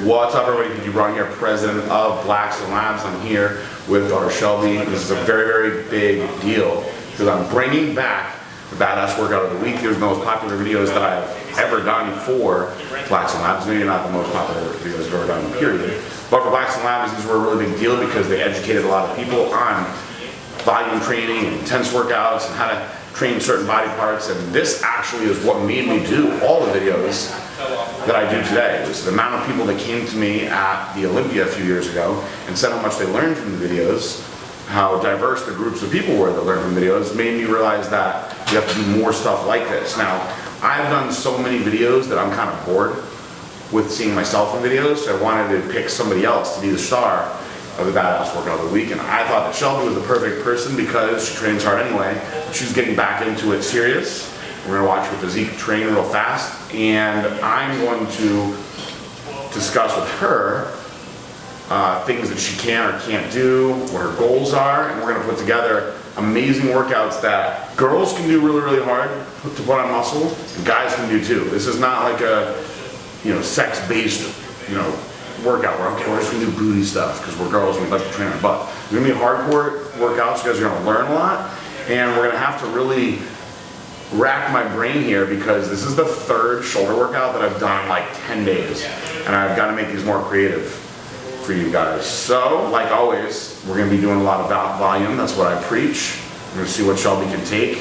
What's up, everybody? Braun here, president of Blackstone Labs. I'm here with our Shelby. This is a very, very big deal because I'm bringing back the Badass Workout of the Week. These are the most popular videos that I've ever done for Blackstone Labs. Maybe not the most popular videos I've ever done, period. But for Blackstone Labs, these were a really big deal because they educated a lot of people on volume training and intense workouts and how to train certain body parts, and this actually is what made me do all the videos that I do today. It was the amount of people that came to me at the Olympia a few years ago and said how much they learned from the videos, how diverse the groups of people were that learned from videos, made me realize that you have to do more stuff like this. Now, I've done so many videos that I'm kind of bored with seeing myself in videos, so I wanted to pick somebody else to be the star of the Badass Workout of the Week, and I thought that Shelby was the perfect person because she trains hard anyway. She's getting back into it serious. We're gonna watch her physique train real fast, and I'm going to discuss with her things that she can or can't do, what her goals are, and we're gonna put together amazing workouts that girls can do really, really hard to put on muscle, and guys can do too. This is not like a, sex-based, workout where, okay, we're just gonna do booty stuff because we're girls and we like to train our butt. They're gonna be hardcore workouts. You guys are gonna learn a lot, and we're gonna have to really rack my brain here because this is the third shoulder workout that I've done in like 10 days, and I've got to make these more creative for you guys. So, like always, we're gonna be doing a lot of volume. That's what I preach. We're gonna see what Shelby can take.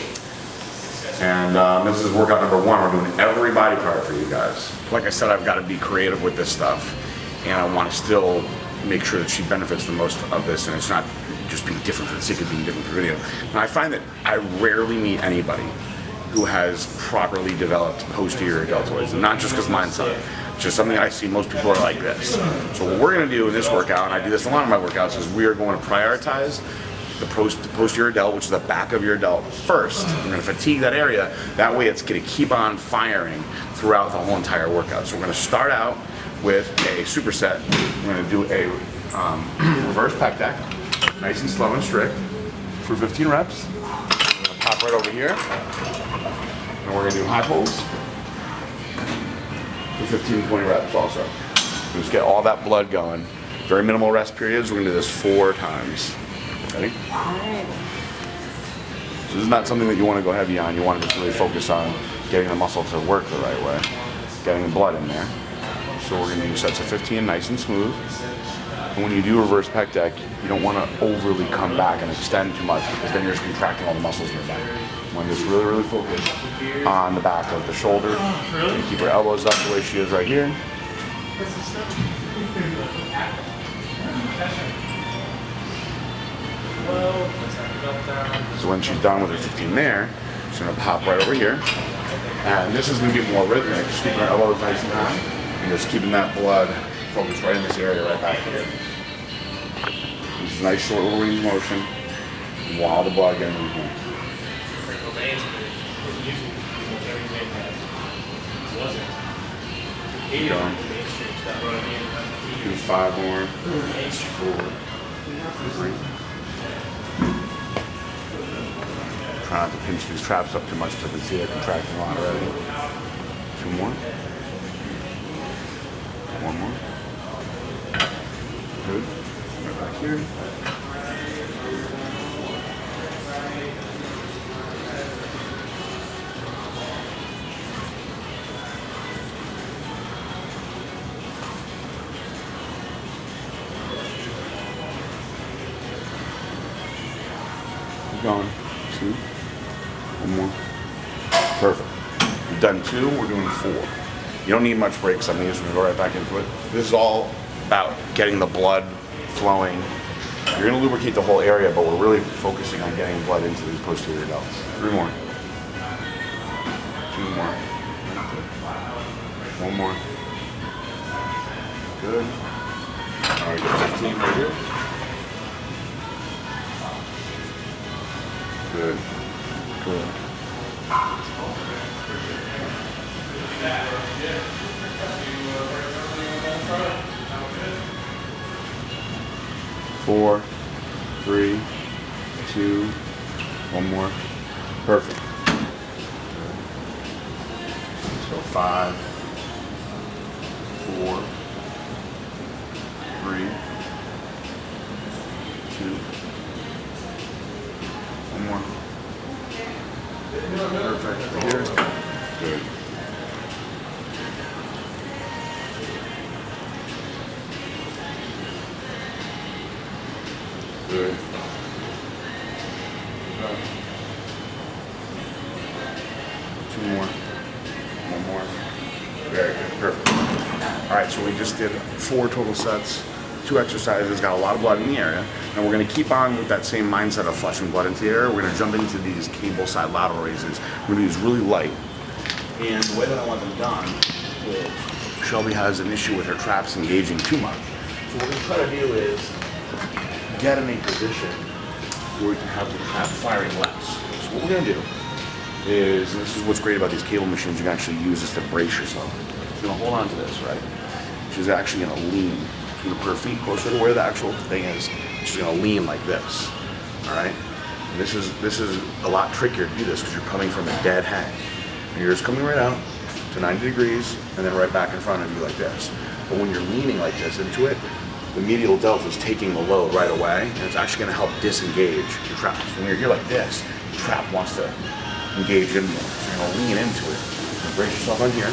And this is workout number 1. We're doing every body part for you guys. Like I said, I've got to be creative with this stuff, and I want to still make sure that she benefits the most of this, and it's not just being different for the sake of being different for video. And I find that I rarely meet anybody who has properly developed posterior deltoids, and not just because mine's not. It's just something I see most people are like this. So what we're going to do in this workout, and I do this in a lot of my workouts, is we are going to prioritize the posterior delt, which is the back of your delt, first. We're going to fatigue that area. That way it's going to keep on firing throughout the whole entire workout. So we're going to start out with a superset. We're going to do a reverse pec deck, nice and slow and strict, for 15 reps. We're going to pop right over here, and we're going to do high pulls for 15, 20 reps also. We'll just get all that blood going. Very minimal rest periods. We're going to do this 4 times. Ready? So this is not something that you want to go heavy on. You want to just really focus on getting the muscle to work the right way, getting the blood in there. So we're going to do sets of 15, nice and smooth. And when you do reverse pec deck, you don't want to overly come back and extend too much because then you're just contracting all the muscles in your back. You want to just really, really focus on the back of the shoulder. And keep her elbows up the way she is right here. So when she's done with her 15 there, she's going to pop right over here. And this is going to be more rhythmic, just keeping her elbows nice and high, and just keeping that blood focused right in this area right back here. This is a nice short little range motion while the blood getting in here. Keep going. Do 5 more. 4. 3. Try not to pinch these traps up too much because I can see they're contracting a lot already. 2 more. 1 more. Good. Right back here. Keep going. 2. 1 more. Perfect. We've done 2, we're doing 4. You don't need much breaks on these, we're going to go right back into it. This is all about getting the blood flowing. You're going to lubricate the whole area, but we're really focusing on getting blood into these posterior delts. 3 more. 2 more. 1 more. Good. Alright, get 15 right here. Good. Good. 4, 3, 2, 1 more. Perfect. Let's go 5, 4, Good. Two more. One more. Very good. Perfect. All right, so we just did 4 total sets, 2 exercises, got a lot of blood in the area, and we're going to keep on with that same mindset of flushing blood into the area. We're going to jump into these cable side lateral raises. We're going to use really light. And the way that I want them done is Shelby has an issue with her traps engaging too much. So what we're going to try to do is get in a position where we can have the trap firing less. So what we're going to do is, and this is what's great about these cable machines, you can actually use this to brace yourself. She's going to hold on to this, right? She's actually going to lean. She's going to put her feet closer to where the actual thing is. She's going to lean like this, all right? And this is a lot trickier to do this because you're coming from a dead hang. And you're just coming right out to 90 degrees and then right back in front of you like this. But when you're leaning like this into it, the medial delt is taking the load right away, and it's actually going to help disengage your traps. When you're here like this, the trap wants to engage in more. So you're going to lean into it. You're going to brace yourself on here.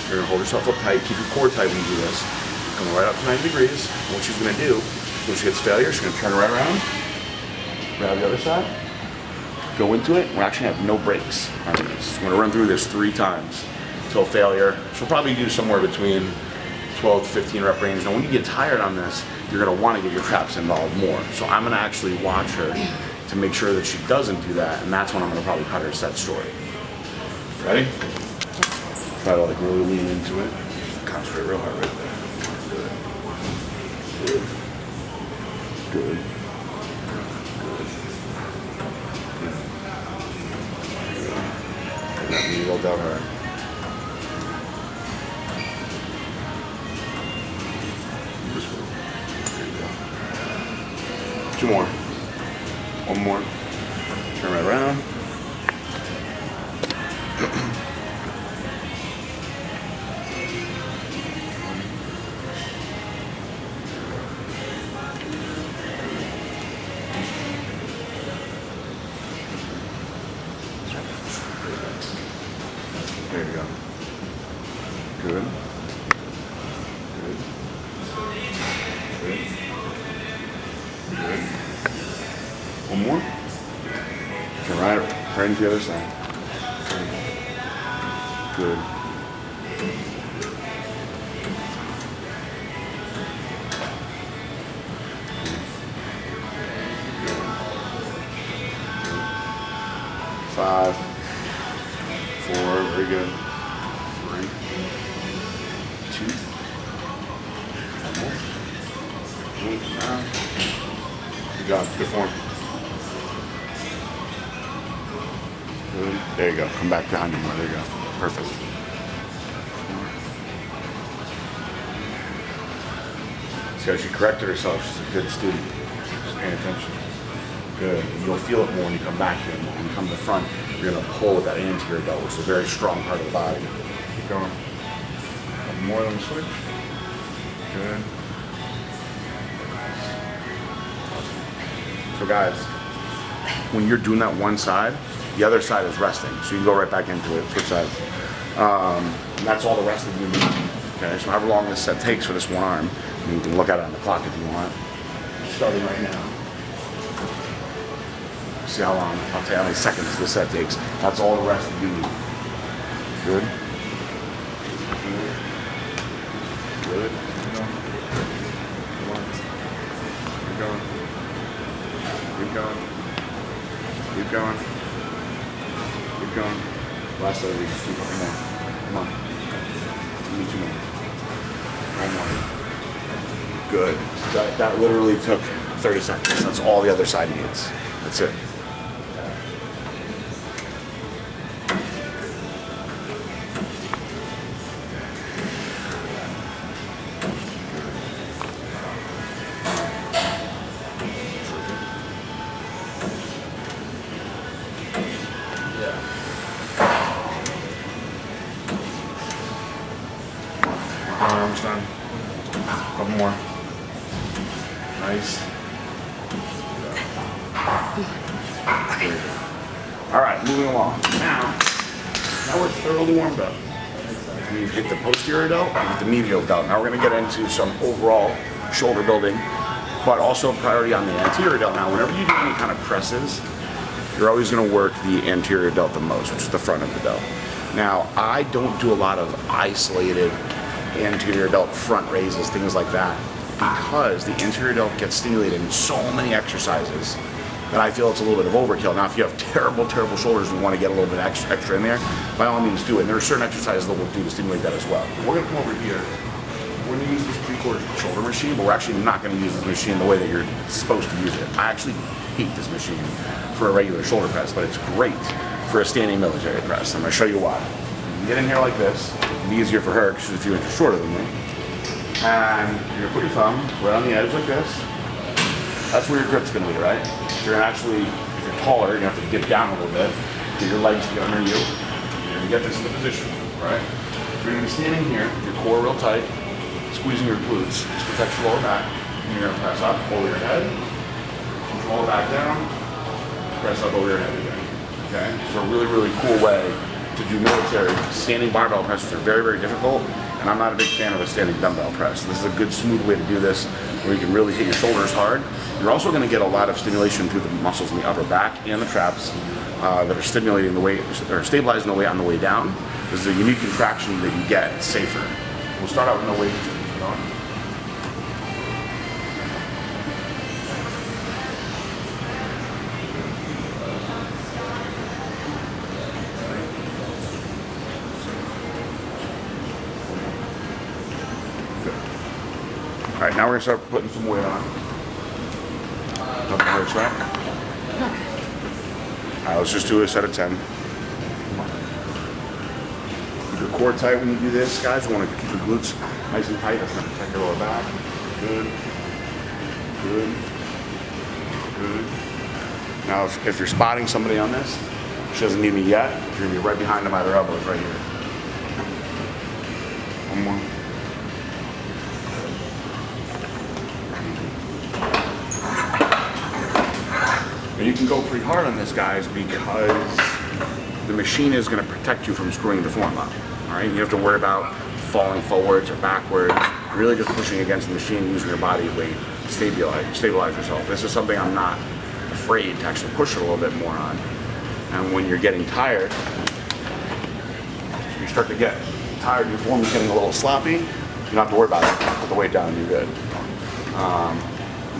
You're going to hold yourself up tight, keep your core tight when you do this. Come right up to 90 degrees. And what she's going to do, when she gets failure, she's going to turn right around, grab the other side, go into it. We're actually going to have no breaks on this. We're going to run through this 3 times until failure. She'll probably do somewhere between 12 to 15 rep range. Now when you get tired on this, you're going to want to get your traps involved more. So I'm going to actually watch her to make sure that she doesn't do that, and that's when I'm going to probably cut her set story. Ready? Try to like really lean into it. Concentrate real hard right there. Good. Good. Good. Good. That knee roll down hard. This way. There you go. 2 more. 1 more. Turn right around. There you go. Good. Good. Good. Good. 1 more. Turn right into the other side. Good. Five, 4, very good. 3, 2. 1 more. Move around. Good job. Good form. Good. There you go. Come back behind you more. There you go. Perfect. 4. See how she corrected herself. She's a good student. Just paying attention. Good. And you'll feel it more when you come back here. When you come to the front, you're going to pull with that anterior delt, which is a very strong part of the body. Keep going. More than the switch. Good. So guys, when you're doing that one side, the other side is resting. So you can go right back into it, switch sides. And that's all the rest of you need. Okay, so however long this set takes for this one arm, you can look at it on the clock if you want. Starting right now. See how long, I'll tell you how many seconds this set takes. That's all the rest of you need. Good. Good. Come on. Keep going. Keep going. Keep going. Keep going. Last set of these. 2 more. Come on. You need 2 more. 1 more. Good. That literally took 30 seconds. That's all the other side needs. That's it. Arms done. Couple more. Nice. All right, moving along. Now we're thoroughly warmed up. We've hit the posterior delt, we've hit the medial delt. Now we're going to get into some overall shoulder building but also priority on the anterior delt. Now, whenever you do any kind of presses, you're always going to work the anterior delt the most, which is the front of the delt. Now, I don't do a lot of isolated anterior delt front raises, things like that, because the anterior delt gets stimulated in so many exercises that I feel it's a little bit of overkill. Now, if you have terrible shoulders and you want to get a little bit extra in there, by all means do it. And there are certain exercises that we'll do to stimulate that as well. We're going to come over here. We're going to use this 3/4 shoulder machine, but we're actually not going to use this machine the way that you're supposed to use it. I actually hate this machine for a regular shoulder press, but it's great for a standing military press. I'm going to show you why. You get in here like this. It'll be easier for her because she's a few inches shorter than me. And you're going to put your thumb right on the edge like this. That's where your grip's going to be, right? You're going to actually, if you're taller, you're going to have to dip down a little bit, get your legs to get under you. You're going to get this in the position, right? You're going to be standing here, your core real tight, squeezing your glutes. This protects your lower back. And you're going to press up over your head, roll it back down, press up over your head again. Okay? It's a really cool way to do military. Standing barbell presses are very difficult, and I'm not a big fan of a standing dumbbell press. This is a good, smooth way to do this, where you can really hit your shoulders hard. You're also going to get a lot of stimulation through the muscles in the upper back and the traps that are stimulating the weight, or stabilizing the weight on the way down. This is a unique contraction that you get. It's safer. We'll start out with no weight. All right, now we're gonna start putting some weight on. Nothing hurts, right? All right, let's just do a set of 10. Keep your core tight when you do this, guys. You want to keep your glutes nice and tight. That's gonna protect your lower back. Good. Now, if you're spotting somebody on this, she doesn't need me yet. You're gonna be right behind them by their elbows, right here. One more. You can go pretty hard on this, guys, because the machine is going to protect you from screwing the form up. All right, you have to worry about falling forwards or backwards. Really, just pushing against the machine, using your body weight to stabilize yourself. This is something I'm not afraid to actually push it a little bit more on. And when you're getting tired, you start to get tired. Your form is getting a little sloppy. You don't have to worry about it. Put the weight down, you're good.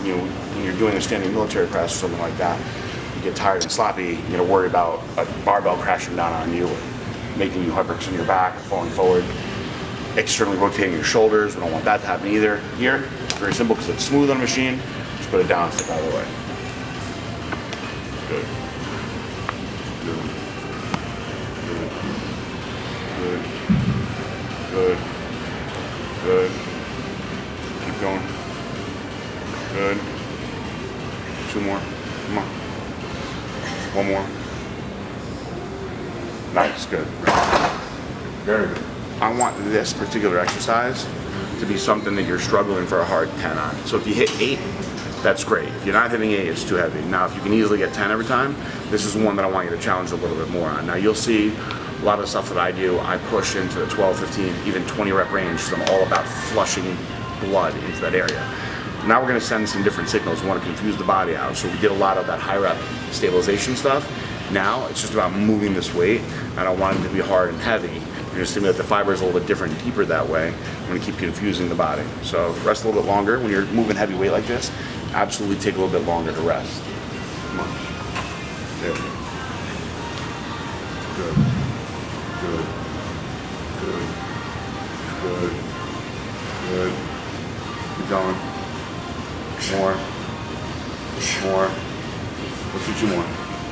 When you're doing a standing military press or something like that, you get tired and sloppy, you're going to worry about a barbell crashing down on you, making you hyperextend your back, falling forward, externally rotating your shoulders. We don't want that to happen either. Here, very simple because it's smooth on the machine. Just put it down, step out of the way. Good. Good. Keep going. Good. 2 more. Come on. 1 more. Nice. Good. Very good. I want this particular exercise to be something that you're struggling for a hard 10 on. So if you hit 8, that's great. If you're not hitting 8, it's too heavy. Now, if you can easily get 10 every time, this is one that I want you to challenge a little bit more on. Now, you'll see a lot of the stuff that I do, I push into the 12, 15, even 20 rep range, because I'm all about flushing blood into that area. Now we're going to send some different signals. We want to confuse the body out. So we did a lot of that high rep stabilization stuff. Now it's just about moving this weight. I don't want it to be hard and heavy. We're going to stimulate the fibers a little bit different and deeper that way. I'm going to keep confusing the body. So rest a little bit longer. When you're moving heavy weight like this, absolutely take a little bit longer to rest. Come on. There we go. Good. Keep going. More. Let's do 2 more.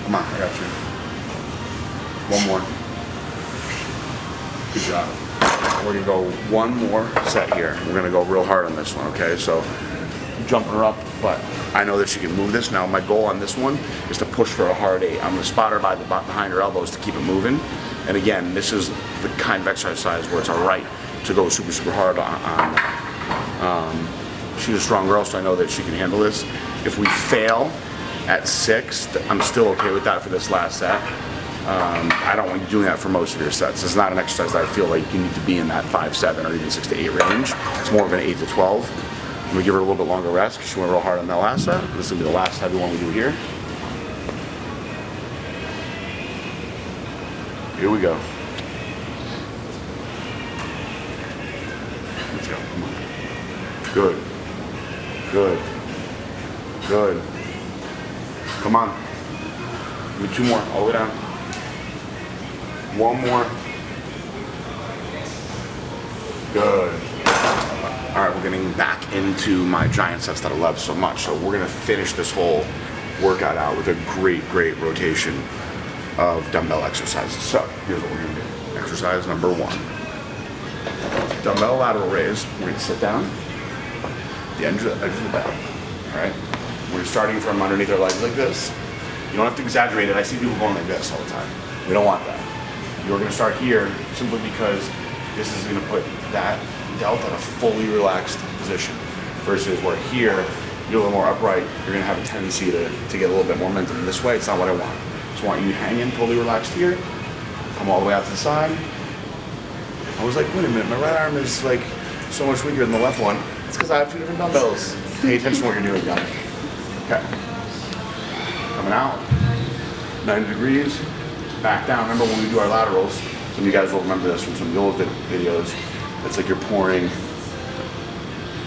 Come on, I got you. 1 more. Good job. We're gonna go 1 more set here. We're gonna go real hard on this one, okay? So, jumping her up, but I know that she can move this. Now, my goal on this one is to push for a hard 8. I'm gonna spot her by behind her elbows to keep it moving. And again, this is the kind of exercise where it's all right to go super hard on. She's a strong girl, so I know that she can handle this. If we fail at 6, I'm still okay with that for this last set. I don't want you doing that for most of your sets. It's not an exercise that I feel like you need to be in that 5-7 or even 6 to 8 range. It's more of an 8 to 12. I'm gonna give her a little bit longer rest because she went real hard on that last set. This will be the last heavy one we do here. Here we go. Let's go. Come on. Good. Good. Good. Come on. Give me 2 more. All the way down. 1 more. Good. All right, we're getting back into my giant sets that I love so much. So we're gonna finish this whole workout out with a great, great rotation of dumbbell exercises. So here's what we're gonna do. Exercise number 1. Dumbbell lateral raise. We're gonna sit down, the edge of the bed. All right? We're starting from underneath our legs like this. You don't have to exaggerate it. I see people going like this all the time. We don't want that. You're gonna start here simply because this is gonna put that delt in a fully relaxed position versus where here, you're a little more upright, you're gonna have a tendency to get a little bit more momentum. This way, it's not what I want. I just want you hanging totally relaxed here, come all the way out to the side. I was like, wait a minute, my right arm is like so much weaker than the left one. It's because I have 2 different dumbbells. Pay attention to what you're doing, guys. Okay. Coming out, 90 degrees, back down. Remember when we do our laterals, some of you guys will remember this from some of the old videos. It's like you're pouring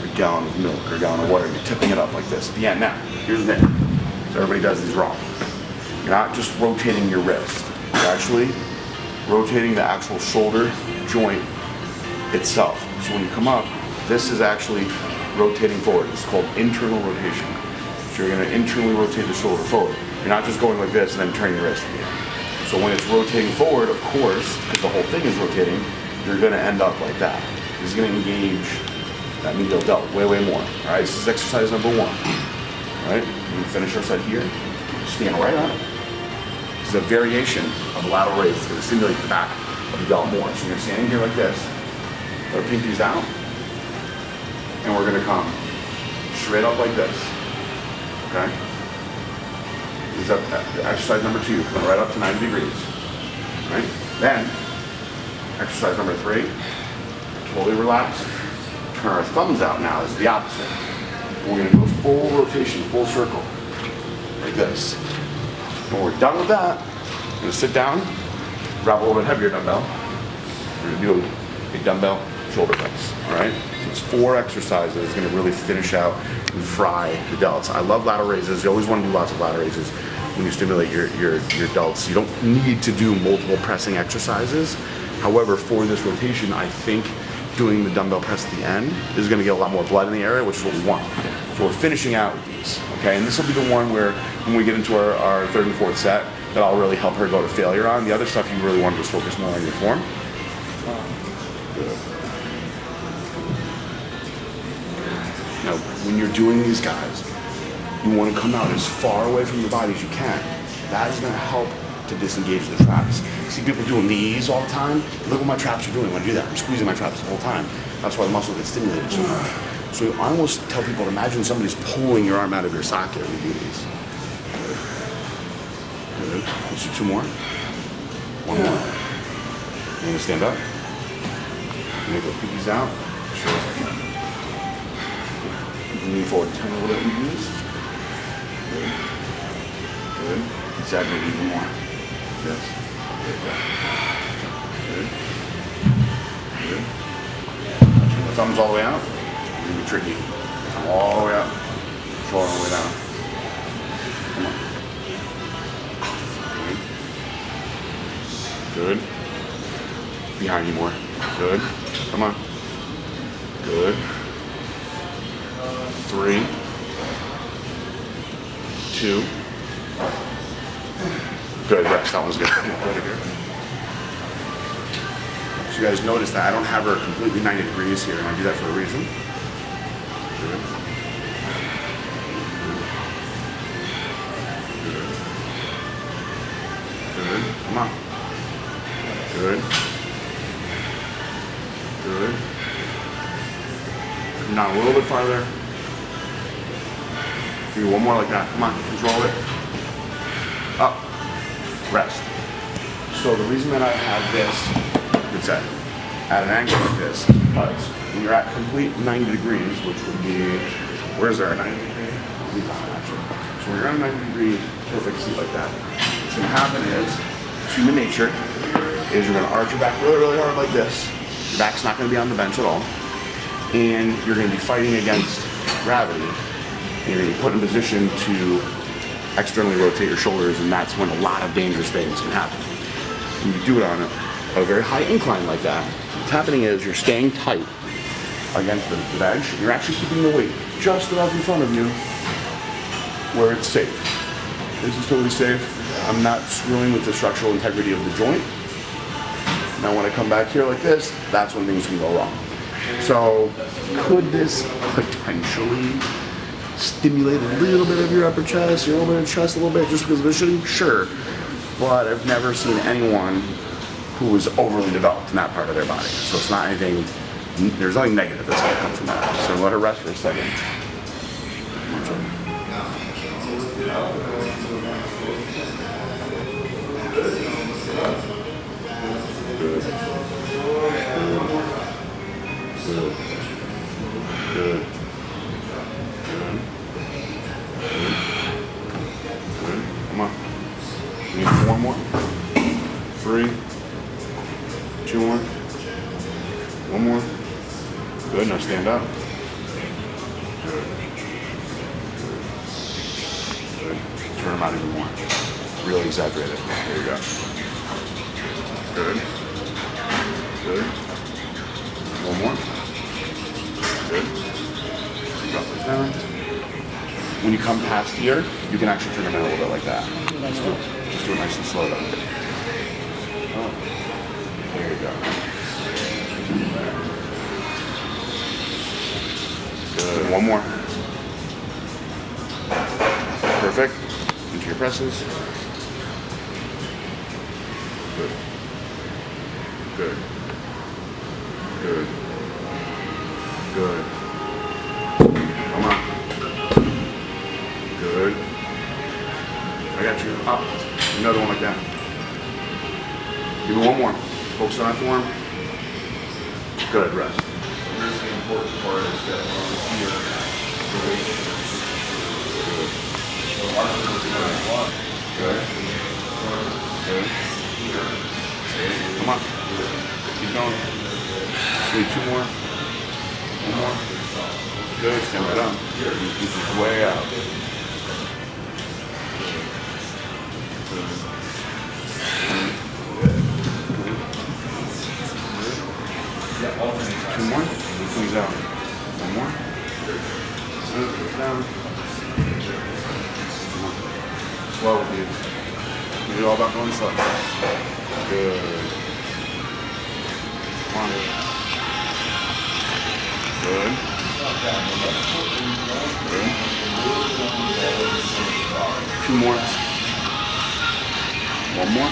a gallon of milk or a gallon of water and you're tipping it up like this at the end. Now, here's the thing. So everybody does these wrong. You're not just rotating your wrist. You're actually rotating the actual shoulder joint itself. So when you come up, this is actually rotating forward. It's called internal rotation. So you're gonna internally rotate the shoulder forward. You're not just going like this and then turning your wrist again. So when it's rotating forward, of course, because the whole thing is rotating, you're gonna end up like that. This is gonna engage that medial delt way, way more. All right, this is exercise number 1. All right, we finish our set here. Stand right up. This is a variation of a lateral raise. It's gonna stimulate the back of the delt more. So you're standing here like this, put our pinkies out, and we're gonna come straight up like this, okay? This is exercise number 2, coming right up to 90 degrees, right? Then, exercise number 3, totally relax. Turn our thumbs out now, this is the opposite. We're gonna do a full rotation, full circle, like this. When we're done with that, we're gonna sit down, grab a little bit heavier dumbbell. We're gonna do a dumbbell shoulder press, all right? So it's 4 exercises. It's gonna really finish out and fry the delts. I love lateral raises. You always wanna do lots of lateral raises when you stimulate your delts. You don't need to do multiple pressing exercises. However, for this rotation, I think doing the dumbbell press at the end is gonna get a lot more blood in the area, which is what we want. So we're finishing out with these, okay? And this will be the one where when we get into our 3rd and 4th set, that I'll really help her go to failure on. The other stuff you really want to just focus more on your form. Good. Now, when you're doing these guys, you want to come out as far away from your body as you can. That is going to help to disengage the traps. See people doing these all the time? Look what my traps are doing when I do that. I'm squeezing my traps the whole time. That's why the muscle gets stimulated so much. So I almost tell people to imagine somebody's pulling your arm out of your socket when you do these. Good. Let's do 2 more. 1 more. You're going to stand up. Make those pinkies out. Sure. Lean forward, turn a little bit and use. Good. Good. Exaggerate even more. Yes. Good. Good. Touching the thumbs all the way out. It's going to be tricky. Come all the way up. Shoulder all the way down. Come on. Good. Behind you more. Good. Come on. Good. 3, 2. Good, rest, that one's good. So you guys notice that I don't have her completely 90 degrees here, and I do that for a reason. Good. Good. Good. Come on. Good. Good. Come down a little bit farther. Give me 1 more like that. Come on, control it. Up. Rest. So the reason that I have this, it's at an angle like this, is because when you're at complete 90 degrees, which would be, where's there a 90 degree? So when you're at a 90 degree perfect seat like that, what's gonna happen is, human nature, is you're gonna arch your back really, really hard like this. Your back's not gonna be on the bench at all. And you're gonna be fighting against gravity. And you're gonna be put in a position to externally rotate your shoulders, and that's when a lot of dangerous things can happen. When you do it on a very high incline like that, what's happening is you're staying tight against the bench. You're actually keeping the weight just enough in front of you where it's safe. This is totally safe. I'm not screwing with the structural integrity of the joint. Now when I come back here like this, that's when things can go wrong. So could this potentially stimulate a little bit of your upper chest, your little bit of chest a little bit just because of the shooting? Sure. But I've never seen anyone who is overly developed in that part of their body. So it's not anything, there's nothing negative that's going to come from that. So let her rest for a second. Good. Good. Good. Good. Come on. We need 4 more. 3. 2 more. 1 more. Good. Now stand up. Good. Good. Turn them out even more. Really exaggerate it. There you go. Good. Good. 1 more. Good. Drop this down. When you come past here, you can actually turn them in a little bit like that. Just do it nice and slow though. Oh. There you go. Good. 1 more. Perfect. Into your presses. Good. Good. Good. Good. Come on. Good. I got you. Up. Another one like that. Give me 1 more. Focus on that form. Good. Rest. Here's the important part is that here. Good. Good. Good. Come on. Keep going. Sweet. 2 more. 1 more. Good. Stand right up. Keep this way out. 2 more. Squeeze out. 1 more. Good. Down. Come on. Slow, dude. It's all about going slow. Good. Come on. Good. Good. 2 more. 1 more.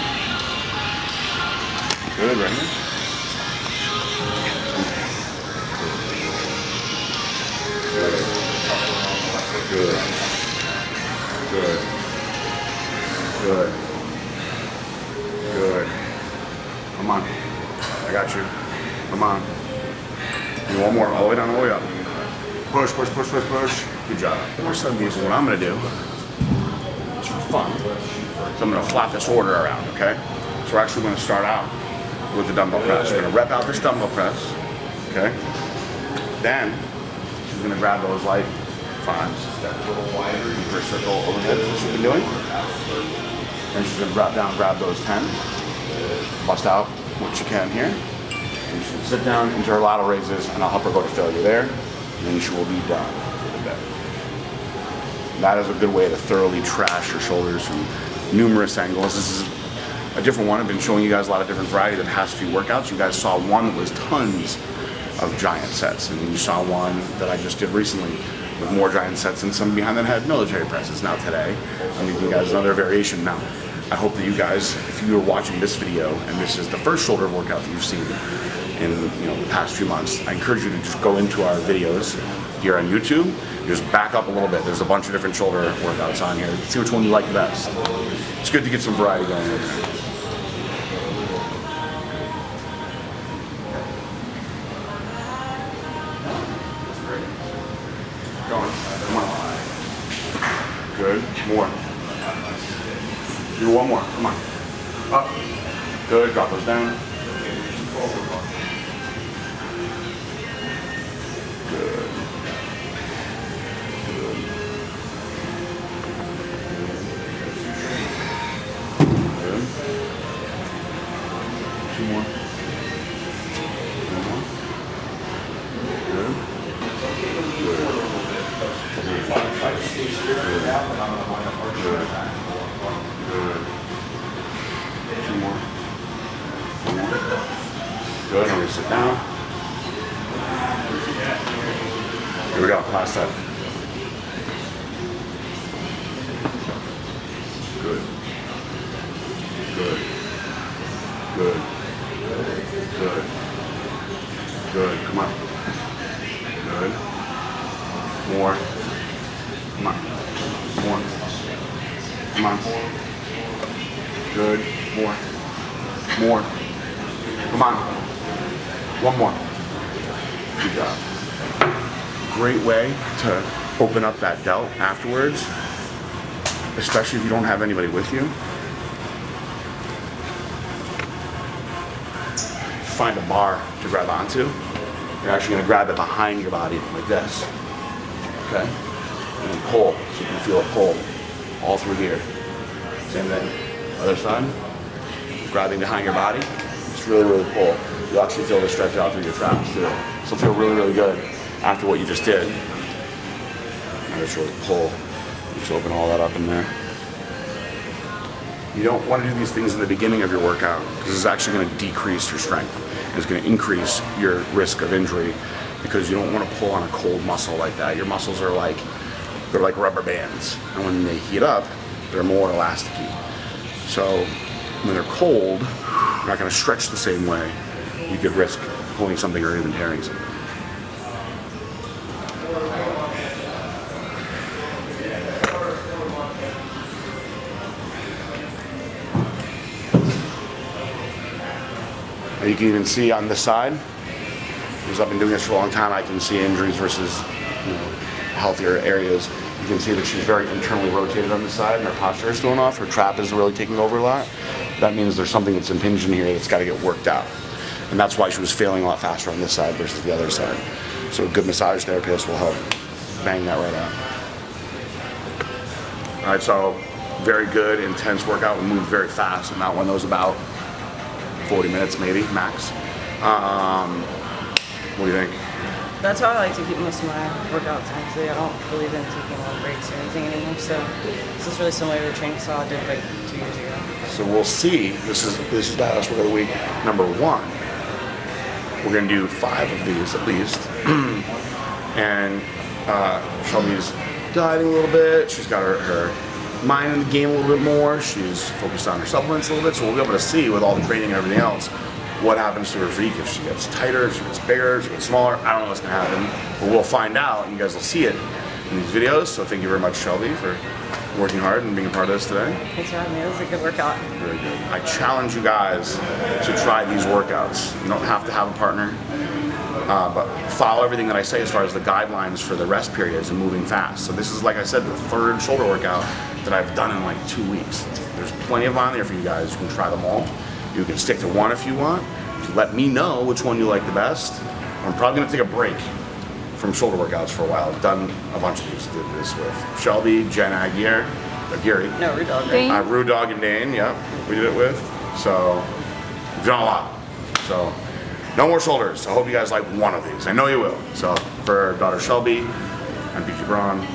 Good, right here. Good. Good. Good. Good. Come on. I got you. Come on. Do 1 more. All the way down, all the way up. Push, push, push, push, push. Good job. The rest of these, what I'm going to do, just for fun, so I'm going to flap this order around, okay? So we're actually going to start out with the dumbbell press. We're going to rep out this dumbbell press, okay? Then, she's going to grab those light 5s, step a little wider, reverse circle overhead, that's what she's been doing. And she's going to drop down, grab those 10s, bust out what you can here. And she's going to sit down into her lateral raises, and I'll help her go to failure there, and then she will be done for the day. That is a good way to thoroughly trash your shoulders from numerous angles. This is a different one. I've been showing you guys a lot of different variety the past few workouts. You guys saw one that was tons of giant sets, and then you saw one that I just did recently with more giant sets and some behind that had military presses. Now today, I'm giving you guys another variation. Now, I hope that you guys, if you are watching this video and this is the first shoulder workout that you've seen in the past few months, I encourage you to just go into our videos here on YouTube, just back up a little bit. There's a bunch of different shoulder workouts on here. See which one you like best. It's good to get some variety going in there. going. Come on. Good. More. Do one more. Come on. Up. Good. Drop those down. Good. Good. Two more. One more. Good. Good. Good. Two more. One more. Good. I'm gonna sit down. Here we go. Last set. Good. Good. Good. Good. Good. Come on. Good. More. Come on. More. Come on. Good. More. More. Come on. One more. Good job. Great way to open up that delt afterwards, especially if you don't have anybody with you. Find a bar to grab onto. You're actually going to grab it behind your body like this. Okay? And then pull, so you can feel it pull all through here. Same thing. Other side. Grabbing behind your body. Just really, really pull. You'll actually feel the stretch out through your traps too. So it'll feel really, really good after what you just did. Now just really pull. Just open all that up in there. You don't want to do these things in the beginning of your workout because it's actually going to decrease your strength. It's going to increase your risk of injury because you don't want to pull on a cold muscle like that. Your muscles are like, they're like rubber bands. And when they heat up, they're more elasticy. So when they're cold, you're not going to stretch the same way. You could risk pulling something or even tearing something. And you can even see on this side, because I've been doing this for a long time, I can see injuries versus healthier areas. You can see that she's very internally rotated on this side and her posture is thrown off. Her trap is really taking over a lot. That means there's something that's impinged in here that's got to get worked out. And that's why she was failing a lot faster on this side versus the other side. So a good massage therapist will help bang that right out. All right, so very good, intense workout. We moved very fast, and that one was about 40 minutes maybe, max. What do you think? That's how I like to keep most of my workouts, honestly. I don't believe in taking long breaks or anything anymore, so this is really similar to the training style I did like 2 years ago. So we'll see. This is Badass Workout of the Week number 1. We're gonna do 5 of these at least. And Shelby's dieting a little bit. She's got her mind in the game a little bit more. She's focused on her supplements a little bit, so we'll be able to see with all the training and everything else what happens to her physique, if she gets tighter, if she gets bigger, if she gets smaller. I don't know what's gonna happen, but we'll find out, and you guys will see it in these videos. So thank you very much, Shelby, for working hard and being a part of this today. Thanks for having me. This is a good workout. Very good. I challenge you guys to try these workouts. You don't have to have a partner, but follow everything that I say as far as the guidelines for the rest periods and moving fast. So this is, like I said, the 3rd shoulder workout that I've done in like 2 weeks. There's plenty of them on there for you guys. You can try them all. You can stick to one if you want. Let me know which one you like the best. I'm probably gonna take a break from shoulder workouts for a while. I've done a bunch of these. Did this with Shelby, Jen Aguirre, No, Rude Dog. Rude Dog and Dane, yep, we did it with. So, we've done a lot. So, no more shoulders. I hope you guys like one of these. I know you will. So, for daughter Shelby, I'm PG Braun.